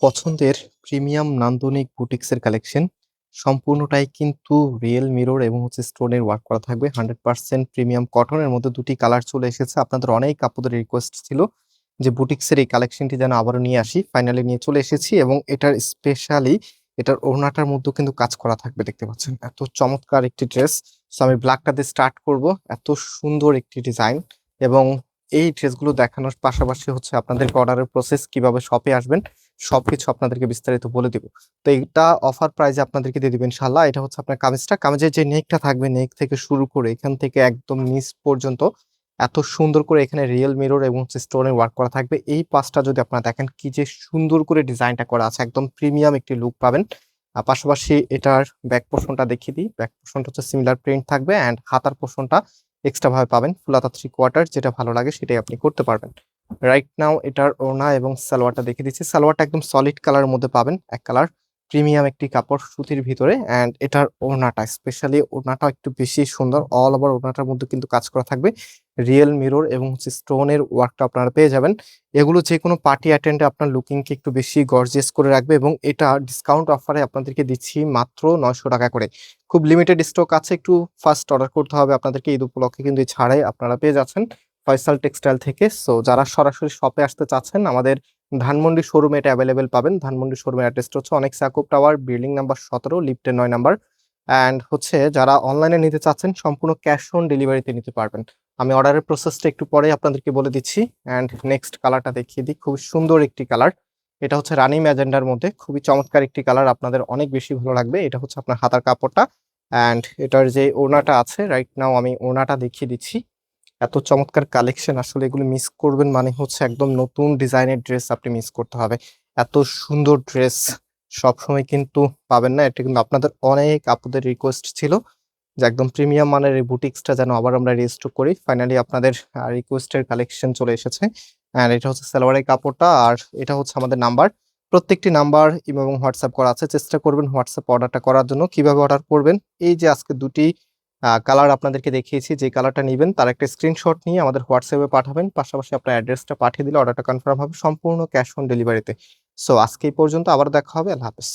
পছন্দের প্রিমিয়াম নান্দনিক বুটিক্সের কালেকশন সম্পূর্ণটাই কিন্তু রিয়েল মিরর এবং স্টোনের ওয়ার্ক করা থাকবে। 100% প্রিমিয়াম কটনের মধ্যে দুটি কালার চলে এসেছে। আপনাদের অনেক আপুদের রিকোয়েস্ট ছিল যে বুটিক্সের এই কালেকশনটি যেন আবারও নিয়ে আসি। ফাইনালি নিয়ে চলে এসেছি এবং এটার স্পেশালি এটার ওড়নাটার মধ্যেও কিন্তু কাজ করা থাকবে, দেখতে পাচ্ছেন এত চমৎকার একটি ড্রেস। সো আমি ব্ল্যাকটা দিয়ে স্টার্ট করব। এত সুন্দর একটি ডিজাইন এবং এই ড্রেসগুলো দেখানোর পাশাপাশি হচ্ছে আপনাদেরকে অর্ডারের প্রসেস, কিভাবে শপে আসবেন সবকিছু আপনাদেরকে বিস্তারিত বলে দিব। তো এটা অফার প্রাইজে আপনাদেরকে দিয়ে দিবেন ইনশাআল্লাহ। এটা হচ্ছে আপনার কামিজটা, কামিজের যে নেকটা থাকবে, নেক থেকে শুরু করে এখান থেকে একদম নিচ পর্যন্ত এত সুন্দর করে এখানে রিয়েল মিরর এবং স্টোনের ওয়ার্ক করা থাকবে। এই পাশটা যদি আপনারা দেখেন কি যে সুন্দর করে ডিজাইনটা করা আছে, একদম প্রিমিয়াম একটি লুক পাবেন। আর পাশাপাশি এটার ব্যাক পোর্শনটা দেখিয়ে দিই। ব্যাক পোর্শনটা হচ্ছে সিমিলার প্রিন্ট থাকবে অ্যান্ড হাতার পোর্শনটা এক্সট্রা ভাবে পাবেন, ফুল হাতা 3/4, যেটা ভালো লাগে সেটাই আপনি করতে পারবেন। রাইট নাও এটার ওড়না এবং সালোয়ারটা দেখে দিচ্ছি। সালোয়ারটা একদম সলিড কালারের মধ্যে পাবেন, এক কালার প্রিমিয়াম একটি কাপড় সুতির ভিতরে। অ্যান্ড এটার ওড়নাটা স্পেশালি ওড়নাটা একটু বেশি সুন্দর, অল ওভার ওড়নাটার মধ্যে কিন্তু কাজ করা থাকবে। রিয়েল মিরর এবং স্টোনের ওয়ার্কটা আপনারা পেয়ে যাবেন। এগুলো যে কোনো পার্টি অ্যাটেন্ডে আপনার লুকিংকে একটু বেশি গর্জিয়াস করে রাখবে এবং এটা ডিসকাউন্ট অফারে আপনাদেরকে দিচ্ছি মাত্র 900 টাকা করে। খুব লিমিটেড স্টক আছে, একটু ফার্স্ট অর্ডার করতে হবে আপনাদেরকে। ঈদ উপলক্ষে কিন্তু এই ছাড়াই আপনারা পেয়ে যাচ্ছেন ফয়সাল টেক্সটাইল থেকে। সো যারা সরাসরি শপে আসতে চাচ্ছেন, আমাদের ধানমন্ডি শোরুমে এটা অ্যাভেলেবেল পাবেন। ধানমন্ডি শোরুমের অ্যাড্রেসটা হচ্ছে অনেক সাকুব টাওয়ার, বিল্ডিং নাম্বার 17, লিফটের 9 নাম্বার। অ্যান্ড হচ্ছে যারা অনলাইনে নিতে চাচ্ছেন সম্পূর্ণ ক্যাশ অন ডেলিভারিতে নিতে পারবেন। আমি অর্ডারের প্রসেসটা একটু পরে আপনাদেরকে বলে দিচ্ছি। অ্যান্ড নেক্সট কালারটা দেখিয়ে দিই, খুবই সুন্দর একটি কালার। এটা হচ্ছে রানী ম্যাজেন্ডার মধ্যে, খুবই চমৎকার একটি কালার, আপনাদের অনেক বেশি ভালো লাগবে। এটা হচ্ছে আপনার হাতার কাপড়টা অ্যান্ড এটার যে ওড়নাটা আছে, রাইট নাও আমি ওড়নাটা দেখিয়ে দিচ্ছি। এত চমৎকার কালেকশন, আসলে এগুলো মিস করবেন মানে হচ্ছে একদম নতুন ডিজাইনের ড্রেস আপনি মিস করতে হবে। এত সুন্দর ড্রেস সবসময় কিন্তু পাবেন না। এটা কিন্তু আপনাদের অনেক আপুদের রিকোয়েস্ট ছিল যে একদম প্রিমিয়াম মানের এই বুটিক্সটা যেন আবার আমরা রিস্টক করি। ফাইনালি আপনাদের রিকোয়েস্টের কালেকশন চলে এসেছে। অ্যান্ড এটা হচ্ছে সালোয়ারের কাপড়টা আর এটা হচ্ছে আমাদের নাম্বার। প্রত্যেকটি নাম্বার ইমো এবং হোয়াটসঅ্যাপ করা আছে, চেষ্টা করবেন হোয়াটসঅ্যাপ অর্ডারটা করার জন্য। কিভাবে অর্ডার করবেন, এই যে আজকে দুটি কালার আপনাদেরকে দেখিয়েছি, যে কালারটা নেবেন তার একটা স্ক্রিনশট নিয়ে আমাদের হোয়াটসঅ্যাপে পাঠাবেন, পাশাপাশি আপনার অ্যাড্রেসটা পাঠিয়ে দিলে অর্ডারটা কনফার্ম হবে সম্পূর্ণ ক্যাশ অন ডেলিভারিতে। সো আজকে এই পর্যন্ত, আবার দেখা হবে। আল্লাহ হাফেজ।